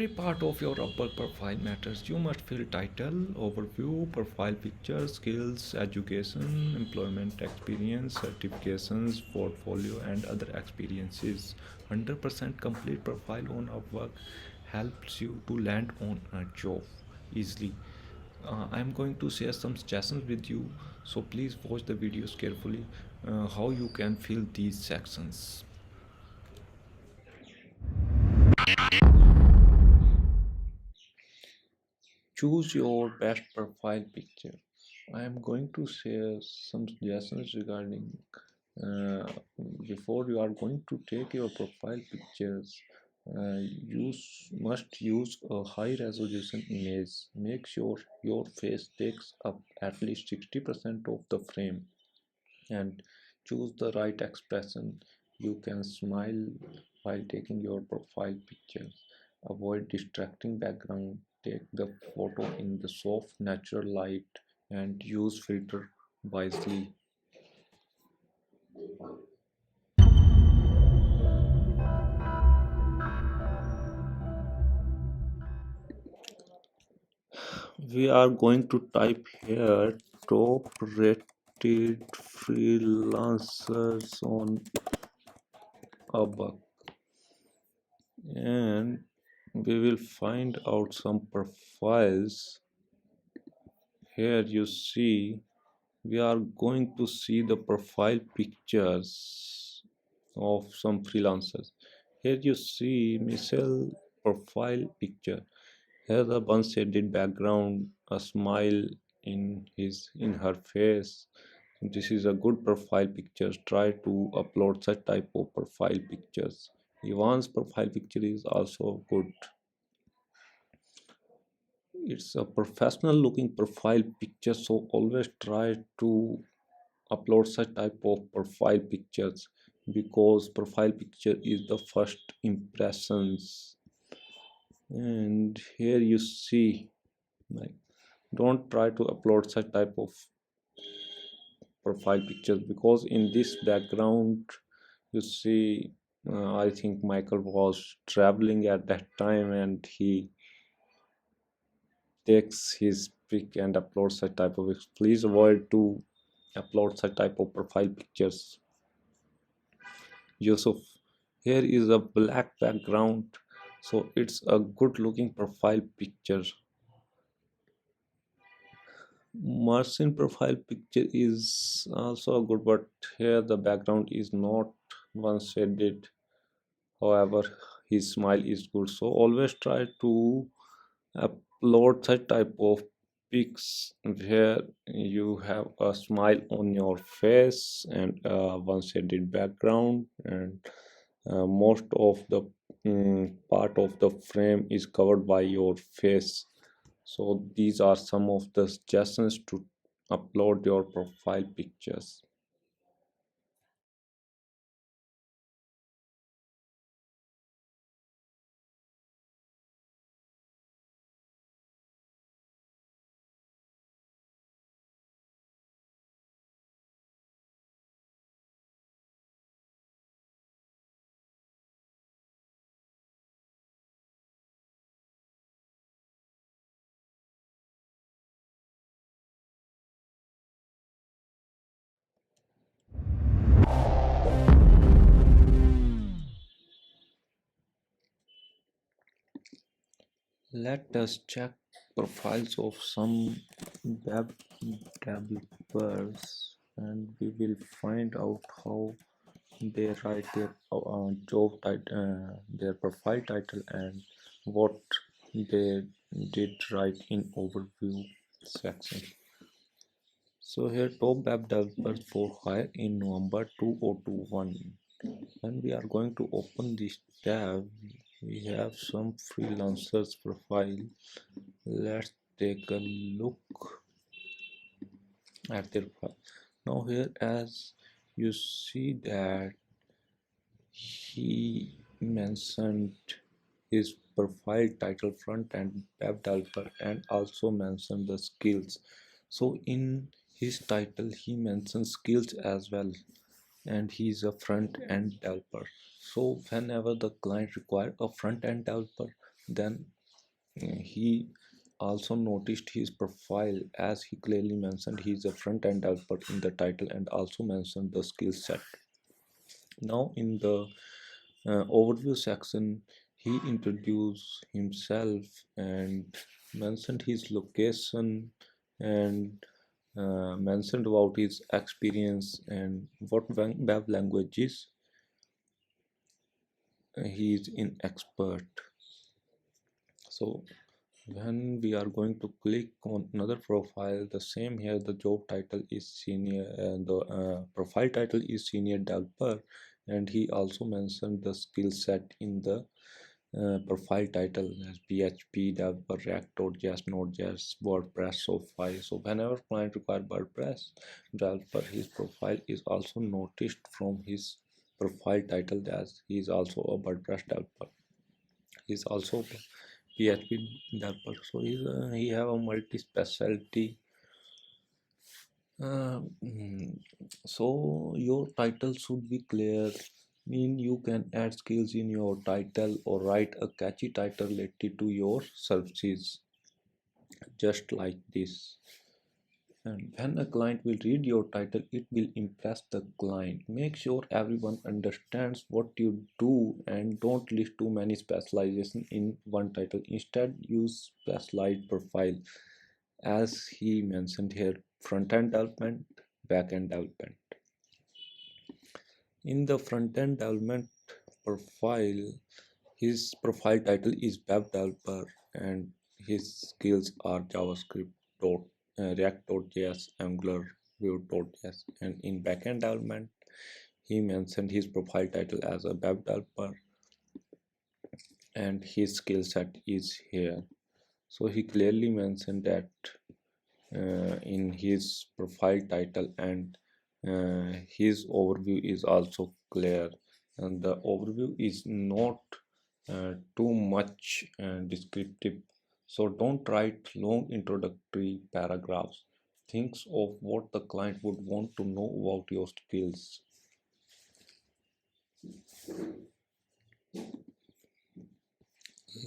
Every part of your Upwork profile matters. You must fill title, overview, profile picture, skills, education, employment experience, certifications, portfolio, and other experiences. 100% complete profile on Upwork helps you to land on a job easily. I'm going to share some suggestions with you, so please watch the videos carefully how you can fill these sections. Choose your best profile picture. I am going to share some suggestions regarding uh, before you are going to take your profile pictures. You must use a high resolution image. Make sure your face takes up at least 60% of the frame, and choose the right expression. You can smile while taking your profile picture. Avoid distracting background. Take the photo in the soft natural light and use filter wisely. We are going to type here top rated freelancers on Upwork, and we will find out some profiles. Here you see we are going to see the profile pictures of some freelancers. Here you see Michelle profile picture. Here the one shaded background, a smile in her face. This is a good profile picture. Try to upload such type of profile pictures. Ivan's profile picture is also good. It's a professional looking profile picture, so always try to upload such type of profile pictures, because profile picture is the first impressions. And here you see, like, don't try to upload such type of profile pictures, because in this background you see, I think Michael was traveling at that time and he takes his pic and uploads such type of. Please avoid to upload such type of profile pictures. Yusuf, here is a black background, so it's a good looking profile picture. Marcin profile picture is also good, but here the background is not one shaded. However, his smile is good, so always try to upload such type of pics where you have a smile on your face and one shaded background, and most of the part of the frame is covered by your face. So these are some of the suggestions to upload your profile pictures. Let us check profiles of some web developers, and we will find out how they write their job title, their profile title, and what they did write in overview section. So here top web developers for hire in November 2021. When we are going to open this tab, we have some freelancers profile. Let's take a look at their profile. Now here, as you see that he mentioned his profile title front end web developer, and also mentioned the skills. So in his title he mentions skills as well, and he is a front end developer. So whenever the client require a front end developer, then He also noticed his profile as he clearly mentioned he is a front-end developer in the title and also mentioned the skill set. Now, in the overview section, he introduced himself and mentioned his location and mentioned about his experience and what web languages he is in expert. So when we are going to click on another profile, the same here, the job title is senior and the profile title is senior developer, and he also mentioned the skill set in the profile title as PHP developer, React.js, Node.js, WordPress, Shopify. So whenever client require WordPress developer, his profile is also noticed from his profile title as he is also a WordPress developer. He is also PHP developer. So he have a multi-specialty. So your title should be clear. Mean you can add skills in your title or write a catchy title related to your services, just like this. And when a client will read your title, it will impress the client. Make sure everyone understands what you do and don't list too many specializations in one title. Instead, use specialized profile as he mentioned here, front-end development, back-end development. In the front-end development profile, his profile title is web developer and his skills are JavaScript, React.js, Angular, Vue.js. And in backend development, he mentioned his profile title as a web developer and his skill set is here. So he clearly mentioned that in his profile title, and his overview is also clear, and the overview is not too much descriptive, so don't write long introductory paragraphs. Think of what the client would want to know about your skills.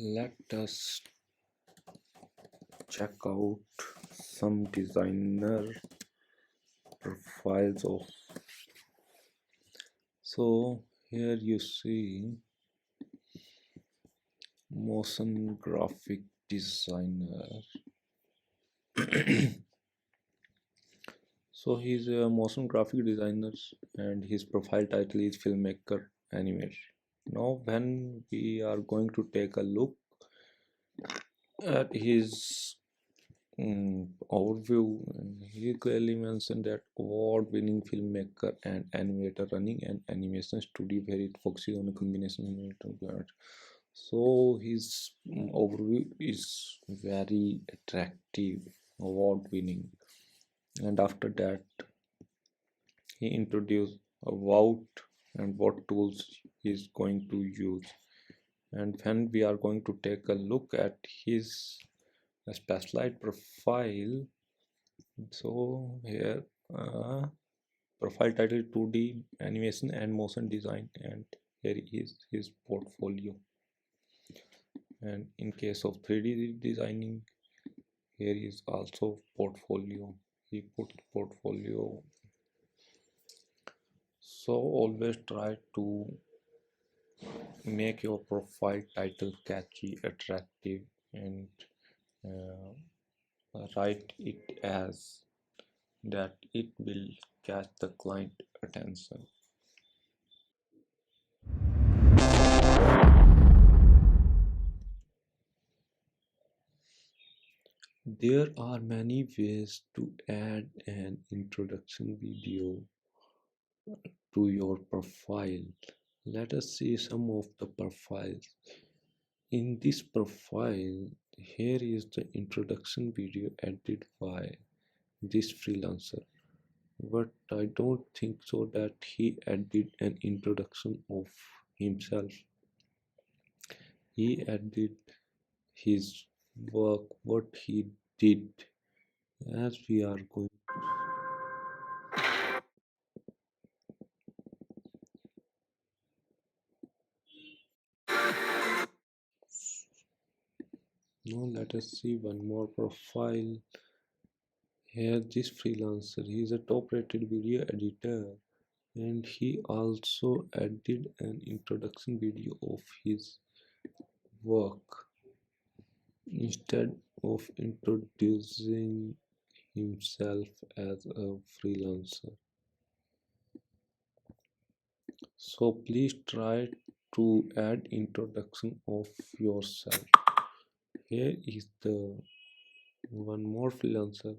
Let us check out some designer profiles of. So here you see motion graphic designer. So he's a motion graphic designer and his profile title is filmmaker animator. Now when we are going to take a look at his overview, he clearly mentioned that award-winning filmmaker and animator running an animation studio where it focuses on a combination of. So his overview is very attractive, award-winning, and after that he introduced about and what tools he's going to use. And when we are going to take a look at his specialized profile, so here profile title 2D animation and motion design, and here is his portfolio. And in case of 3D designing, here is also portfolio. He put portfolio. So always try to make your profile title catchy, attractive, and write it as that it will catch the client attention. There are many ways to add an introduction video to your profile. Let us see some of the profiles. In this profile, here is the introduction video edited by this freelancer. But I don't think so that he added an introduction of himself. He added his work, what he did, as we are going. Now let us see one more profile. Here this freelancer, he is a top rated video editor and he also added an introduction video of his work instead of introducing himself as a freelancer. So please try to add introduction of yourself. Here is the one more freelancer.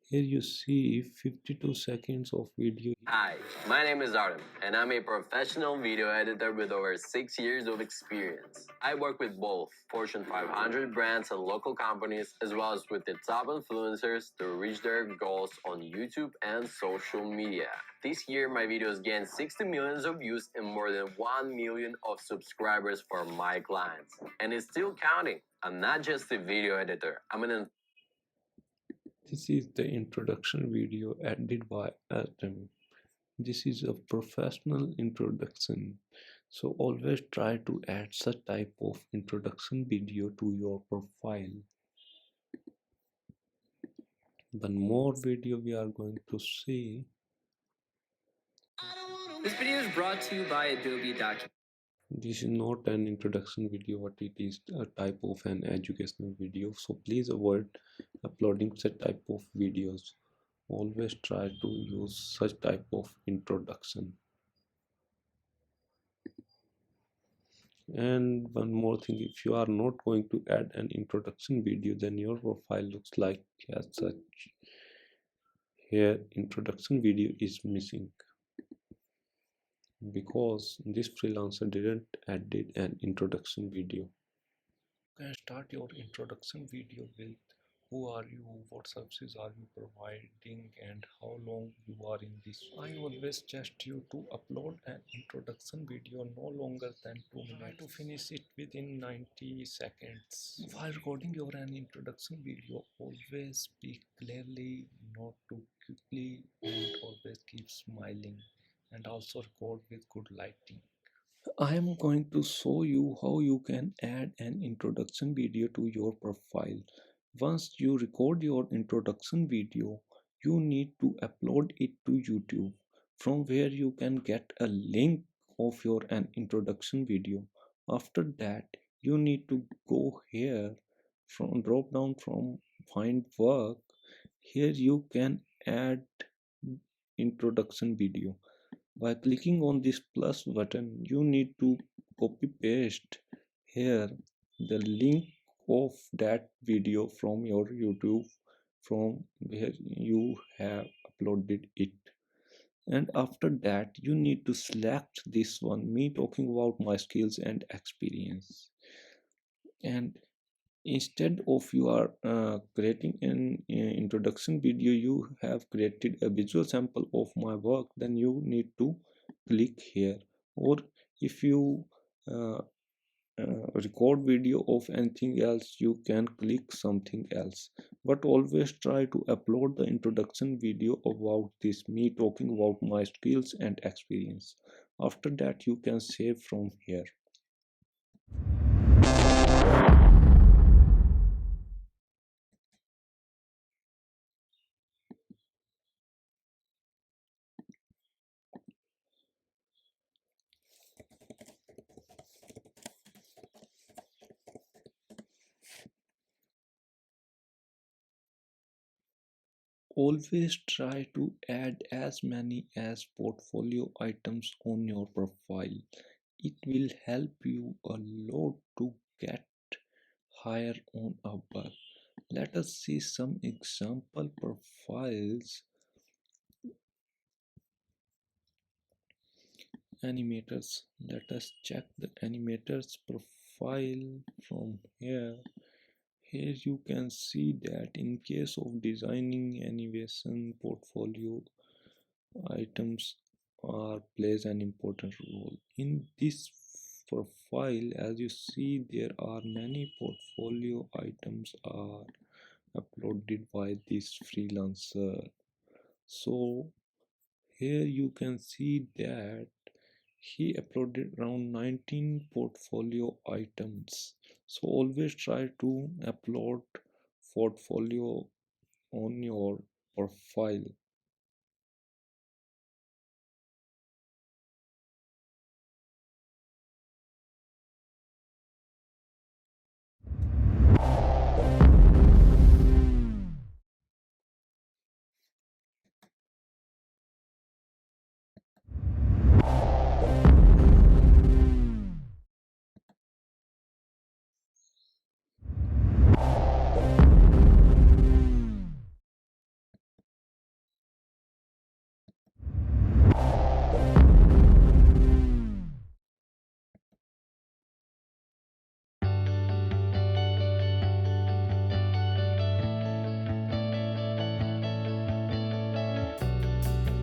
Here you see 52 seconds of video. Hi, my name is Artem, and I'm a professional video editor with over 6 years of experience. I work with both Fortune 500 brands and local companies, as well as with the top influencers to reach their goals on YouTube and social media. This year, my videos gained 60 millions of views and more than 1 million of subscribers for my clients. And it's still counting. I'm not just a video editor, I'm an This is the introduction video edited by Adam. This is a professional introduction. So always try to add such type of introduction video to your profile. One more video we are going to see. This video is brought to you by Adobe Document. This is not an introduction video, but it is a type of an educational video. So please avoid uploading such type of videos. Always try to use such type of introduction. And one more thing, if you are not going to add an introduction video, then your profile looks like as such. Here introduction video is missing because this freelancer didn't added an introduction video. You can start your introduction video with who are you, what services are you providing, and how long you are in this. I always suggest you to upload an introduction video no longer than 2 minutes. Try to finish it within 90 seconds. While recording your an introduction video, always speak clearly, not too quickly, and always keep smiling, and also record with good lighting. I am going to show you how you can add an introduction video to your profile. Once you record your introduction video, you need to upload it to YouTube, from where you can get a link of your an introduction video. After that, you need to go here from drop down from find work. Here you can add introduction video. By clicking on this plus button, you need to copy paste here the link of that video from your YouTube, from where you have uploaded it. And after that, you need to select this one, me talking about my skills and experience. And instead of you are creating an introduction video, you have created a visual sample of my work, then you need to click here. Or if you uh, record video of anything else, you can click something else, but always try to upload the introduction video about this, me talking about my skills and experience. After that, you can save from here. Always try to add as many as portfolio items on your profile. It will help you a lot to get higher on Upwork. Let us see some example profiles. Animators. Let us check the animators profile from here. Here you can see that in case of designing animation, portfolio items are plays an important role. In this profile, as you see, there are many portfolio items are uploaded by this freelancer. So here you can see that he uploaded around 19 portfolio items. So always try to upload portfolio on your profile.